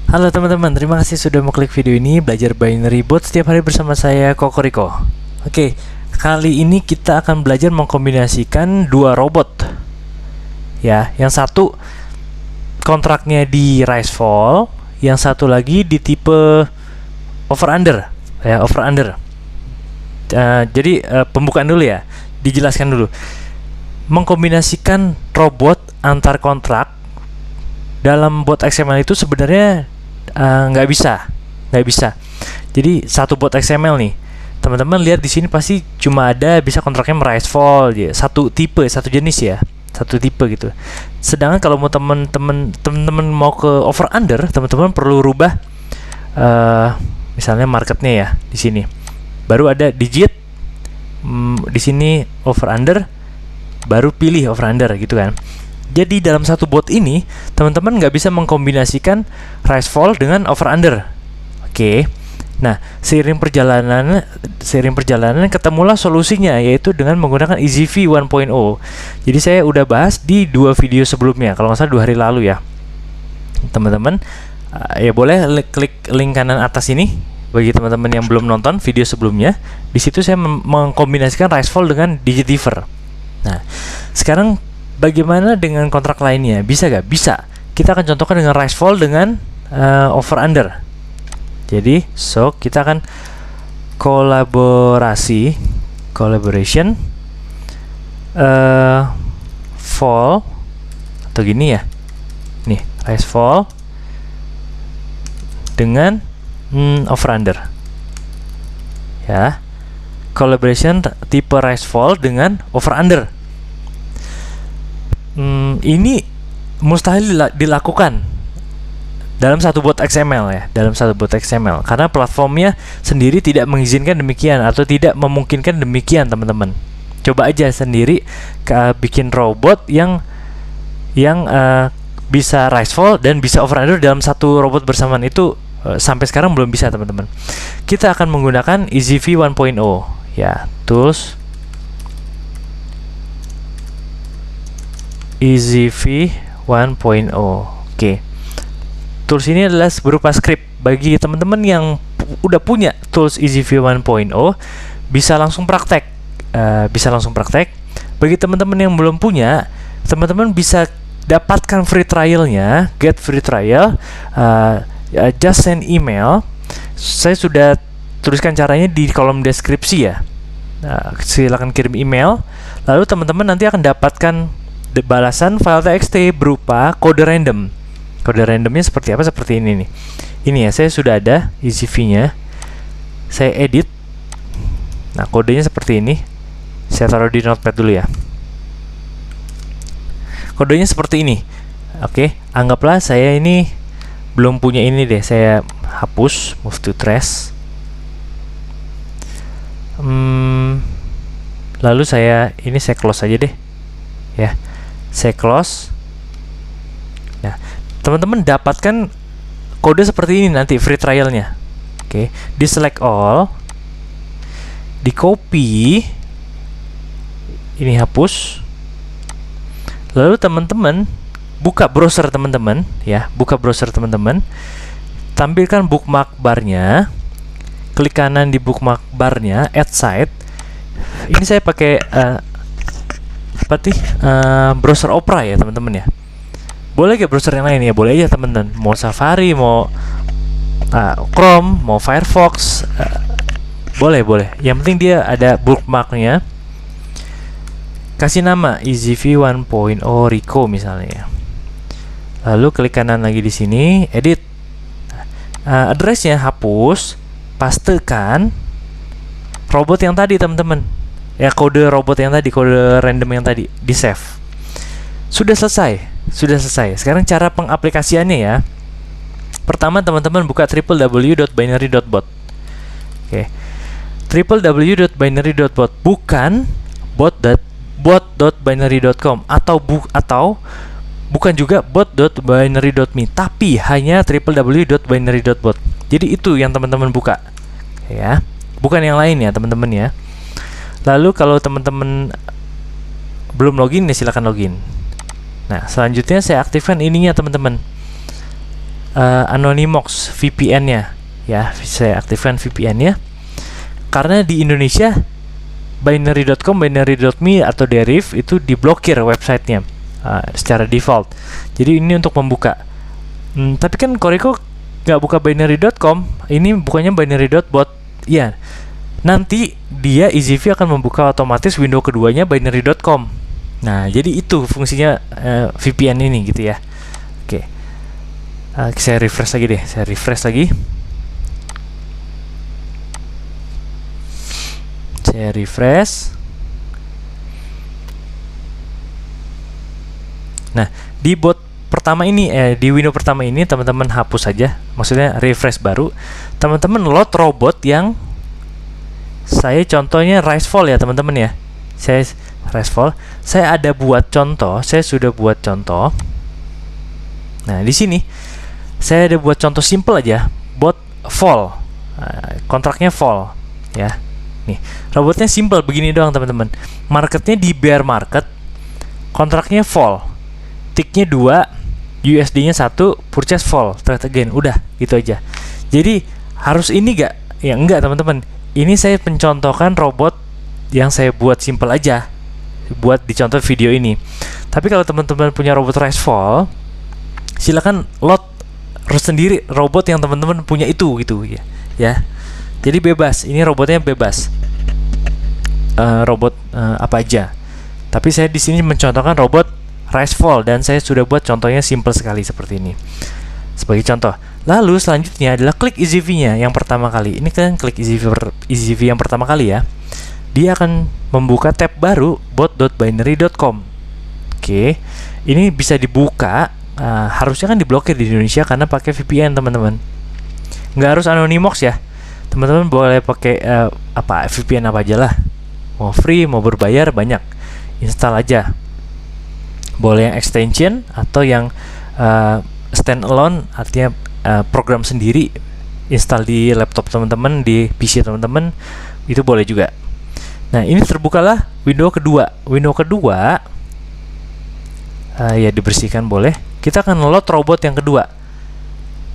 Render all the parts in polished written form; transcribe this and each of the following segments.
Halo teman-teman, terima kasih sudah mengklik video ini belajar binary bot setiap hari bersama saya Kokoriko. Oke, kali ini kita akan belajar mengkombinasikan dua robot. Ya, yang satu kontraknya di rise fall, yang satu lagi di tipe over under. Ya, over under. Jadi pembukaan dulu ya, dijelaskan dulu. Mengkombinasikan robot antar kontrak dalam bot XML itu sebenarnya nggak bisa. Jadi satu bot XML nih, teman-teman lihat di sini pasti cuma ada bisa kontraknya rise fall ya, satu tipe, satu jenis ya, satu tipe gitu. Sedangkan kalau mau teman-teman mau ke over under, teman-teman perlu rubah misalnya marketnya ya di sini. Baru ada digit di sini over under, baru pilih over under gitu kan. Jadi dalam satu bot ini teman-teman nggak bisa mengkombinasikan rise fall dengan over under. Oke. Nah, seiring perjalanan ketemulah solusinya, yaitu dengan menggunakan EasyV 1.0. Jadi saya udah bahas di dua video sebelumnya, kalau nggak salah 2 hari lalu ya. Teman-teman ya boleh klik link kanan atas ini bagi teman-teman yang belum nonton video sebelumnya. Di situ saya mengkombinasikan rise fall dengan digit differ. Nah, sekarang bagaimana dengan kontrak lainnya? Bisa gak? Bisa. Kita akan contohkan dengan rise fall dengan over under. Jadi, kita akan collaboration fall atau gini ya. Nih, rise fall dengan over under. Ya. Collaboration tipe rise fall dengan over under. Ini mustahil dilakukan dalam satu bot XML ya, karena platformnya sendiri tidak mengizinkan demikian atau tidak memungkinkan demikian, teman-teman. Coba aja sendiri bikin robot yang bisa rise fall dan bisa over under dalam satu robot bersamaan itu, sampai sekarang belum bisa, teman-teman. Kita akan menggunakan EasyV 1.0 ya, tools EasyV 1.0. Oke. Tools ini adalah berupa script. Bagi teman-teman yang udah punya tools EasyV 1.0 bisa langsung praktek. Bagi teman-teman yang belum punya, teman-teman bisa dapatkan free trialnya, get free trial. Just send email. Saya sudah tuliskan caranya di kolom deskripsi ya. Silakan kirim email. Lalu teman-teman nanti akan dapatkan balasan file txt berupa kode random. Kode randomnya seperti apa? Seperti ini nih. Ini ya, saya sudah ada EasyV-nya. Saya edit. Nah, kodenya seperti ini. Saya taruh di notepad dulu ya. Kodenya seperti ini. Oke, anggaplah saya ini belum punya ini deh. Saya hapus, move to trash. Lalu saya close aja deh. Ya. Saya close. Nah, teman-teman dapatkan kode seperti ini nanti free trialnya. Oke, di select all, di copy, ini hapus. Lalu teman-teman buka browser teman-teman ya, tampilkan bookmark barnya, klik kanan di bookmark barnya, add site. Ini saya pakai browser Opera ya, teman-teman ya. Boleh ke browser yang lain ya, boleh aja teman-teman. Mau Safari, mau Chrome, mau Firefox, boleh. Yang penting dia ada bookmarknya. Kasih nama EasyV 1.0 Rico misalnya. Lalu klik kanan lagi di sini, edit. Addressnya hapus, pastekan robot yang tadi, teman-teman. Ya, kode robot yang tadi, kode random yang tadi, di save. Sudah selesai. Sekarang cara pengaplikasiannya ya. Pertama, teman-teman buka www.binary.bot. Oke. www.binary.bot, bukan bot.binary.com atau bukan juga bot.binary.me, tapi hanya www.binary.bot. Jadi itu yang teman-teman buka. Ya. Bukan yang lain ya, teman-teman ya. Lalu kalau teman-teman belum login ya, silakan login. Nah, selanjutnya saya aktifkan ininya, teman-teman. Anonymous VPN-nya ya. Saya aktifkan VPN-nya karena di Indonesia binary.com, binary.me atau Deriv itu diblokir websitenya secara default. Jadi ini untuk membuka. Tapi kan Koriko nggak buka binary.com, ini bukannya binary.bot ya. Nanti dia EasyV akan membuka otomatis window keduanya binary.com. Nah, jadi itu fungsinya VPN ini gitu ya. Oke. Saya refresh lagi deh. Saya refresh lagi. Saya refresh. Nah, di bot pertama ini, di window pertama ini teman-teman hapus saja. Maksudnya refresh baru. Teman-teman load robot yang saya contohnya Risefall ya teman-teman ya. Saya Risefall. Saya ada buat contoh. Saya sudah buat contoh. Nah, di sini saya ada buat contoh simple aja. Bot fall. Kontraknya fall ya. Nih, robotnya simple begini doang teman-teman. Marketnya di bear market. Kontraknya fall. Ticknya 2, USD-nya 1, purchase fall, trade again. Udah, gitu aja. Jadi harus ini gak? Ya enggak teman-teman. Ini saya mencontohkan robot yang saya buat simple aja, buat dicontoh video ini. Tapi kalau teman-teman punya robot Risefall, silakan load sendiri robot yang teman-teman punya itu gitu ya. Ya. Jadi bebas. Ini robotnya bebas. Robot apa aja. Tapi saya di sini mencontohkan robot Risefall dan saya sudah buat contohnya simple sekali seperti ini. Sebagai contoh. Lalu selanjutnya adalah klik EasyV-nya yang pertama kali. Ini kan klik EasyV yang pertama kali ya. Dia akan membuka tab baru bot.binary.com. Oke. Ini bisa dibuka. Harusnya kan diblokir di Indonesia karena pakai VPN teman-teman. Nggak harus Anonymous ya. Teman-teman boleh pakai VPN apa aja lah. Mau free, mau berbayar banyak. Install aja. Boleh yang extension atau yang standalone, artinya program sendiri, install di laptop teman-teman, di PC teman-teman, itu boleh juga. Nah, ini terbukalah window kedua. Window kedua ya dibersihkan boleh. Kita akan load robot yang kedua.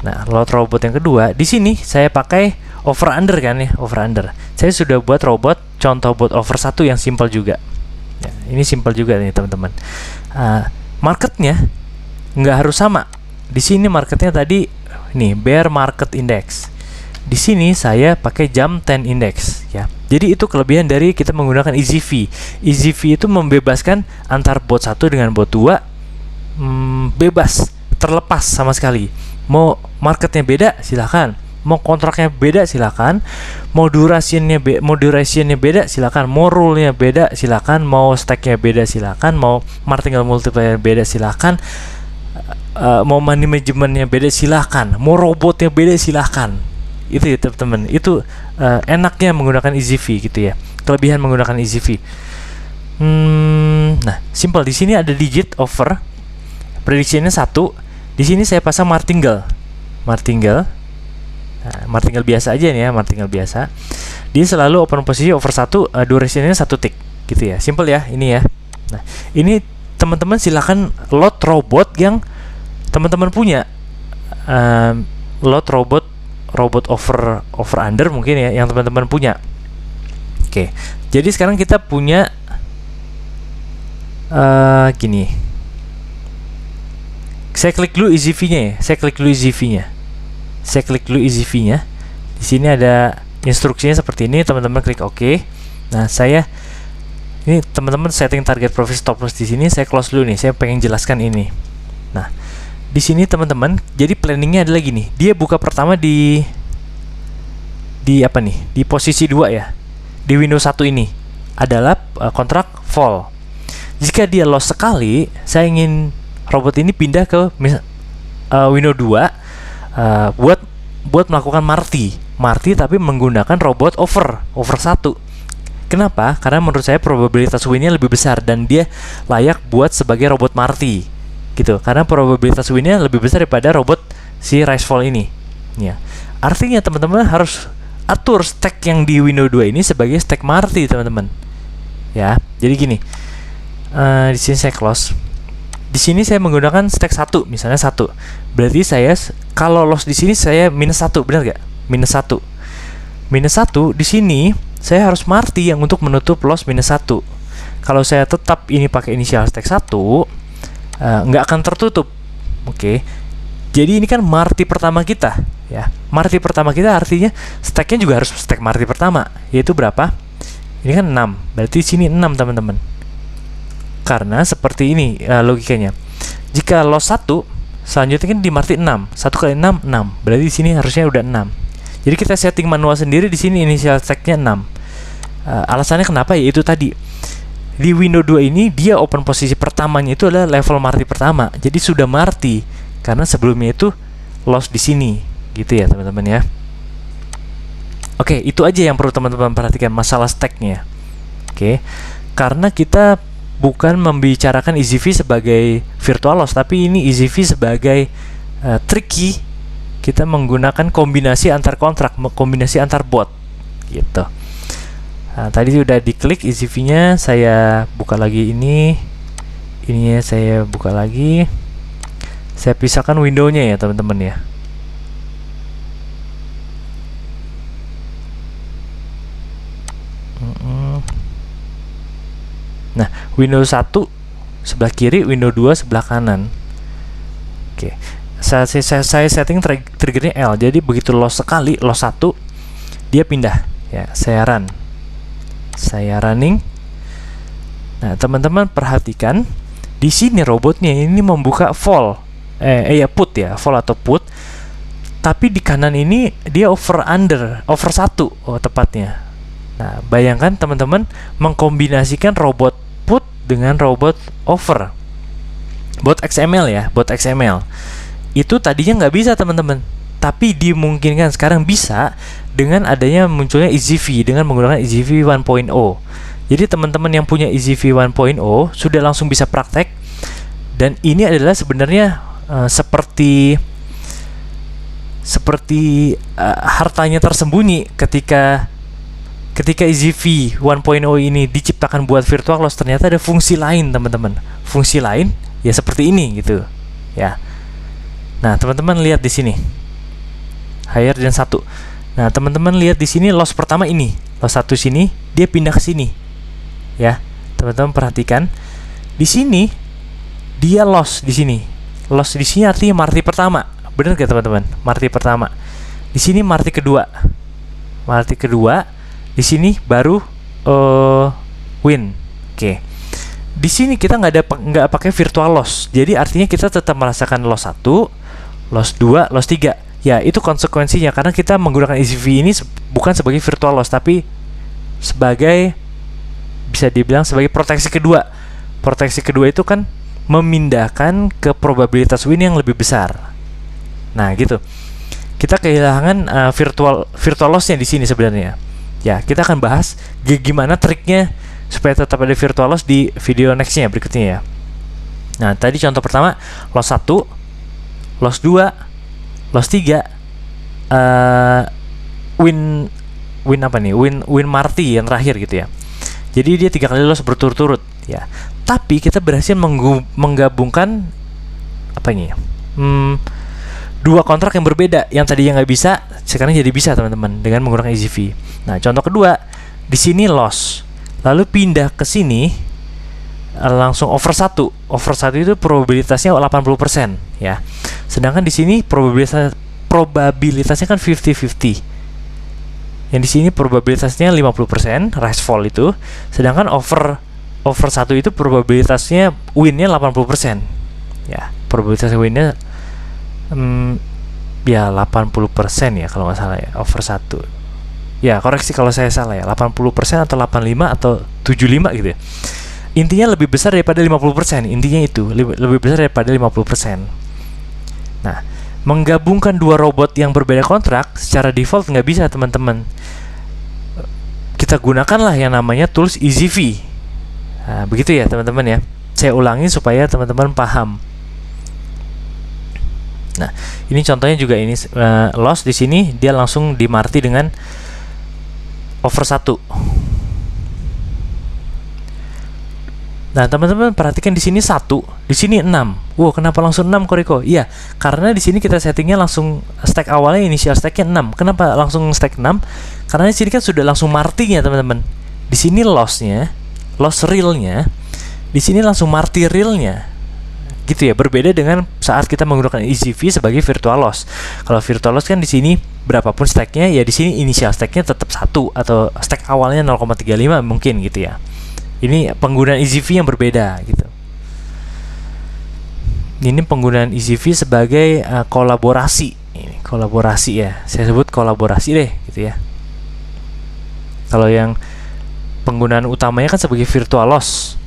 Nah, load robot yang kedua, di sini saya pakai over under kan ya, over under. Saya sudah buat robot contoh bot over 1 yang simple juga. Ya, ini simple juga nih teman-teman. Marketnya nggak harus sama. Di sini marketnya tadi nih bear market index. Di sini saya pakai jam 10 index ya. Jadi itu kelebihan dari kita menggunakan EasyV. EasyV itu membebaskan antar bot 1 dengan bot 2 bebas, terlepas sama sekali. Mau marketnya beda silakan, mau kontraknya beda silakan, mau durationnya beda silakan, mau rule-nya beda silakan, mau stack-nya beda silakan, mau martingale multiplier beda silakan. Mau money management-nya beda silahkan, mau robotnya beda silahkan. Itu ya teman-teman. Itu enaknya menggunakan EasyV gitu ya. Kelebihan menggunakan EasyV. Nah, simple. Di sini ada digit over, prediksinya 1. Di sini saya pasang martingale. Martingale biasa aja nih ya, martingale biasa. Dia selalu open posisi over 1, durationnya 1 tick gitu ya. Simple ya ini ya. Nah, ini teman-teman silahkan load robot yang teman-teman punya. Load robot over under mungkin ya yang teman-teman punya. Oke. Jadi sekarang kita punya gini. Saya klik dulu EasyV-nya ya. Saya klik dulu EasyV-nya. Di sini ada instruksinya seperti ini, teman-teman klik OK. Nah, ini teman-teman setting target profit stop loss di sini. Saya close dulu nih. Saya pengen jelaskan ini. Nah, di sini teman-teman, jadi planningnya adalah gini. Dia buka pertama di apa nih? Di posisi 2 ya. Di Windows 1 ini adalah kontrak fall. Jika dia loss sekali, saya ingin robot ini pindah ke Windows 2 buat melakukan marti tapi menggunakan robot over 1. Kenapa? Karena menurut saya probabilitas win-nya lebih besar dan dia layak buat sebagai robot marti gitu. Karena probabilitas win-nya lebih besar daripada robot si Risefall ini. Ya. Artinya teman-teman harus atur stack yang di Windows 2 ini sebagai stack marti, teman-teman. Ya. Jadi gini. Di sini saya close. Di sini saya menggunakan stack 1, misalnya 1. Berarti saya kalau loss di sini saya minus 1, benar nggak? Minus 1. Minus 1 di sini saya harus marti yang untuk menutup loss minus 1. Kalau saya tetap ini pakai inisial stack 1, nggak akan tertutup. Oke. Jadi ini kan marti pertama kita, ya. Marti pertama kita artinya stacknya juga harus stack marti pertama, yaitu berapa? Ini kan 6. Berarti sini 6, teman-teman. Karena seperti ini logikanya. Jika loss 1, selanjutnya kan di marti 6. 1 kali 6, 6. Berarti di sini harusnya udah 6. Jadi kita setting manual sendiri di sini initial stacknya 6. Alasannya kenapa? Ya itu tadi. Di window 2 ini dia open posisi pertamanya itu adalah level marti pertama. Jadi sudah marti karena sebelumnya itu loss di sini. Gitu ya, teman-teman ya. Oke, itu aja yang perlu teman-teman perhatikan masalah stacknya. Oke. Karena kita bukan membicarakan EasyV sebagai virtual loss, tapi ini EasyV sebagai tricky. Kita menggunakan kombinasi antar kontrak, kombinasi antar bot gitu. Nah, tadi sudah diklik EasyV-nya, saya buka lagi ininya saya buka lagi. Saya pisahkan window-nya ya, teman-teman ya. Nah, window 1 sebelah kiri, window 2 sebelah kanan. Oke. Saya setting triggernya L. Jadi begitu loss sekali, loss 1, dia pindah ya. Saya running. Nah, teman-teman perhatikan di sini robotnya ini membuka fall. Put ya, fall atau put. Tapi di kanan ini dia over 1 tepatnya. Nah, bayangkan teman-teman mengkombinasikan robot put dengan robot over. Bot XML ya, bot XML. Itu tadinya nggak bisa, teman-teman. Tapi dimungkinkan sekarang bisa dengan adanya munculnya EasyV dengan menggunakan EasyV 1.0. Jadi teman-teman yang punya EasyV 1.0 sudah langsung bisa praktek. Dan ini adalah sebenarnya seperti hartanya tersembunyi ketika EasyV 1.0 ini diciptakan buat virtual loss. Ternyata ada fungsi lain, teman-teman. Fungsi lain ya seperti ini gitu ya. Nah, teman-teman lihat di sini higher dan 1. Nah, teman-teman lihat di sini loss pertama ini, loss 1 sini, dia pindah ke sini ya. Teman-teman perhatikan di sini dia loss di sini. Loss di sini artinya marti pertama. Benar gak, teman-teman? Marti pertama. Di sini marti kedua. Marti kedua. Di sini baru win. Oke. Di sini kita nggak pakai virtual loss. Jadi artinya kita tetap merasakan loss 1, loss 2, loss 3. Ya, itu konsekuensinya karena kita menggunakan EasyV ini bukan sebagai virtual loss, tapi sebagai, bisa dibilang sebagai proteksi kedua. Proteksi kedua itu kan memindahkan ke probabilitas win yang lebih besar. Nah, gitu. Kita kehilangan virtual loss-nya di sini sebenarnya. Ya, kita akan bahas gimana triknya supaya tetap ada virtual loss di video next-nya berikutnya ya. Nah, tadi contoh pertama loss 1, loss 2, loss 3, win apa nih? Win marti yang terakhir gitu ya. Jadi dia 3 kali loss berturut-turut ya. Tapi kita berhasil menggabungkan apa ini? 2 kontrak yang berbeda. Yang tadinya nggak bisa, sekarang jadi bisa, teman-teman, dengan menggunakan EasyV. Nah, contoh kedua, di sini loss, lalu pindah ke sini langsung over 1. Over 1 itu probabilitasnya 80% ya. Sedangkan di sini probabilitasnya kan 50-50. Yang di sini probabilitasnya 50%, rise fall itu. Sedangkan over 1 itu probabilitasnya winnya 80%. Ya, probabilitas winnya ya 80% ya kalau nggak salah ya, over 1. Ya, koreksi kalau saya salah ya, 80% atau 85 atau 75 gitu ya. Intinya lebih besar daripada 50%. Intinya itu, lebih besar daripada 50%. Nah, menggabungkan 2 robot yang berbeda kontrak secara default nggak bisa, teman-teman. Kita gunakanlah yang namanya tools EasyV. Nah, begitu ya, teman-teman ya. Saya ulangi supaya teman-teman paham. Nah, ini contohnya juga ini loss di sini dia langsung dimarti dengan over 1. Nah, teman-teman perhatikan di sini 1, di sini 6. Wow, kenapa langsung 6 Koriko? Iya, karena di sini kita settingnya langsung stack awalnya initial stacknya 6. Kenapa langsung stack 6? Karena di sini kan sudah langsung martinya, teman-teman. Di sini lossnya, loss realnya, di sini langsung marti realnya. Gitu ya, berbeda dengan saat kita menggunakan EasyV sebagai virtual loss. Kalau virtual loss kan di sini berapapun stacknya, ya di sini initial stacknya tetap 1 atau stack awalnya 0,35 mungkin gitu ya. Ini penggunaan EasyV yang berbeda gitu. Ini penggunaan EasyV sebagai kolaborasi. Ini kolaborasi ya. Saya sebut kolaborasi deh gitu ya. Kalau yang penggunaan utamanya kan sebagai virtual loss.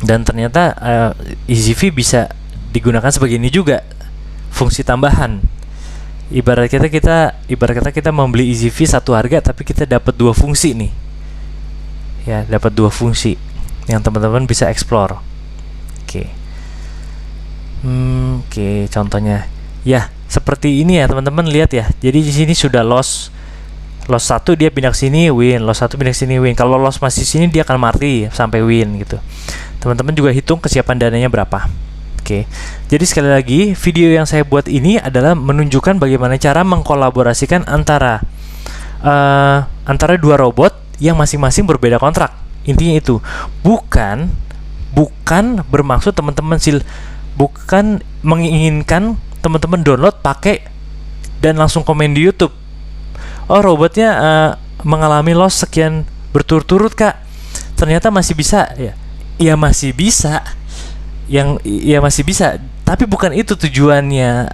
Dan ternyata EasyV bisa digunakan sebagai ini juga, fungsi tambahan. Ibarat kata kita membeli EasyV satu harga tapi kita dapat 2 fungsi nih. Ya, dapat 2 fungsi yang teman-teman bisa explore. Oke. Oke, contohnya. Ya, seperti ini ya, teman-teman lihat ya. Jadi di sini sudah loss 1 dia pindah ke sini win, loss 1 pindah ke sini win. Kalau loss masih sini dia akan marti sampai win gitu. Teman-teman juga hitung kesiapan dananya berapa. Oke, jadi sekali lagi video yang saya buat ini adalah menunjukkan bagaimana cara mengkolaborasikan antara dua robot yang masing-masing berbeda kontrak. Intinya itu bukan bermaksud bukan menginginkan teman-teman download pakai dan langsung komen di YouTube. Oh, robotnya mengalami loss sekian berturut-turut kak. Ternyata masih bisa ya. Ya masih bisa. Masih bisa, tapi bukan itu tujuannya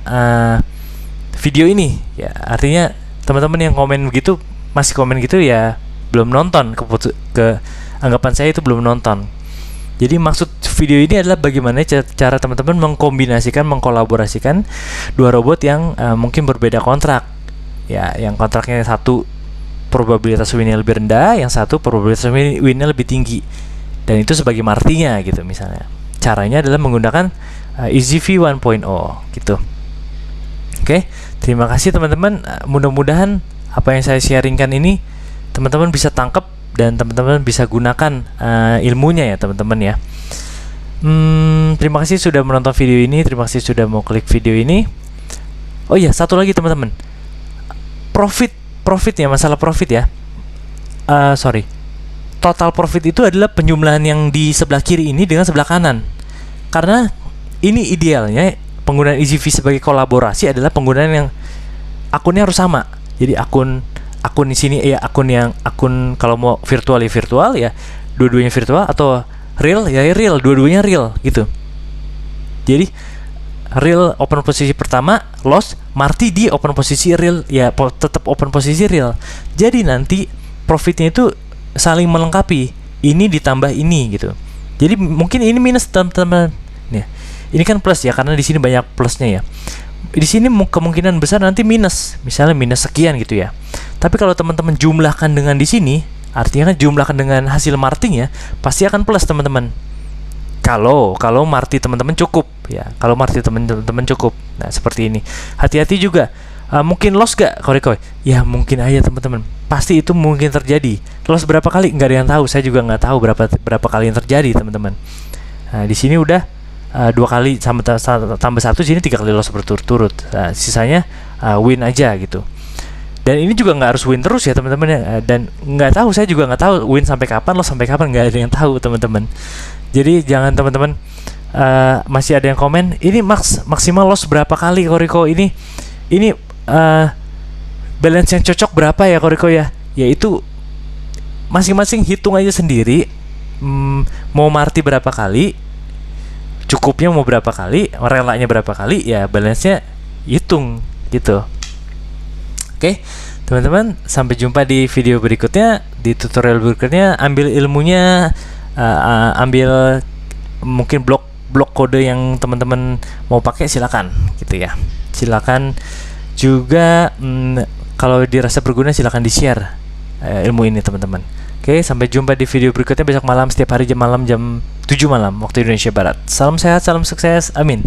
video ini ya. Artinya teman-teman yang komen begitu, masih komen gitu ya belum nonton, ke anggapan saya itu belum nonton. Jadi maksud video ini adalah bagaimana cara teman-teman mengkolaborasikan dua robot yang mungkin berbeda kontrak ya, yang kontraknya satu probabilitas winnya lebih rendah, yang satu probabilitas winnya lebih tinggi, dan itu sebagai martinya gitu misalnya. Caranya adalah menggunakan EasyV 1.0 gitu. Oke, terima kasih teman-teman. Mudah-mudahan apa yang saya sharingkan ini teman-teman bisa tangkap dan teman-teman bisa gunakan ilmunya ya teman-teman ya. Terima kasih sudah menonton video ini. Terima kasih sudah mau klik video ini. Oh iya, satu lagi teman-teman. Profit ya, masalah profit ya. Total profit itu adalah penjumlahan yang di sebelah kiri ini dengan sebelah kanan. Karena ini idealnya penggunaan EasyV sebagai kolaborasi adalah penggunaan yang akunnya harus sama. Jadi akun di sini ya akun kalau mau virtual ya dua-duanya virtual, atau real ya real, dua-duanya real gitu. Jadi real open posisi pertama, loss marti di open posisi real ya, tetap open posisi real. Jadi nanti profitnya itu saling melengkapi, ini ditambah ini gitu. Jadi mungkin ini minus teman-teman. Nih, ini kan plus ya karena di sini banyak plusnya ya. Di sini kemungkinan besar nanti minus, misalnya minus sekian gitu ya. Tapi kalau teman-teman jumlahkan dengan di sini, artinya kan jumlahkan dengan hasil martinya, pasti akan plus teman-teman. Kalau marti teman-teman cukup ya, kalau marti teman-teman cukup. Nah seperti ini. Hati-hati juga. Mungkin loss gak Koriko? Ya mungkin aja teman-teman. Pasti itu mungkin terjadi. Loss berapa kali? Nggak ada yang tahu. Saya juga nggak tahu berapa kali yang terjadi teman-teman. Nah, di sini udah 2 kali tambah 1, sini 3 kali loss berturut-turut. Nah, sisanya win aja gitu. Dan ini juga nggak harus win terus ya teman-teman ya. Dan nggak tahu, saya juga nggak tahu win sampai kapan, loss sampai kapan, nggak ada yang tahu teman-teman. Jadi jangan teman-teman masih ada yang komen ini maksimal loss berapa kali Koriko, ini balance yang cocok berapa ya Koriko ya? Yaitu masing-masing hitung aja sendiri. Mau marti berapa kali, cukupnya mau berapa kali, relanya berapa kali, ya balance-nya hitung gitu. Oke, teman-teman, sampai jumpa di video berikutnya, di tutorial berikutnya. Ambil ilmunya, ambil mungkin blok kode yang teman-teman mau pakai, silakan gitu ya. Silakan juga kalau dirasa berguna silakan di-share ilmu ini teman-teman. Oke, sampai jumpa di video berikutnya besok malam, setiap hari jam 7 malam waktu Indonesia Barat. Salam sehat, salam sukses, amin.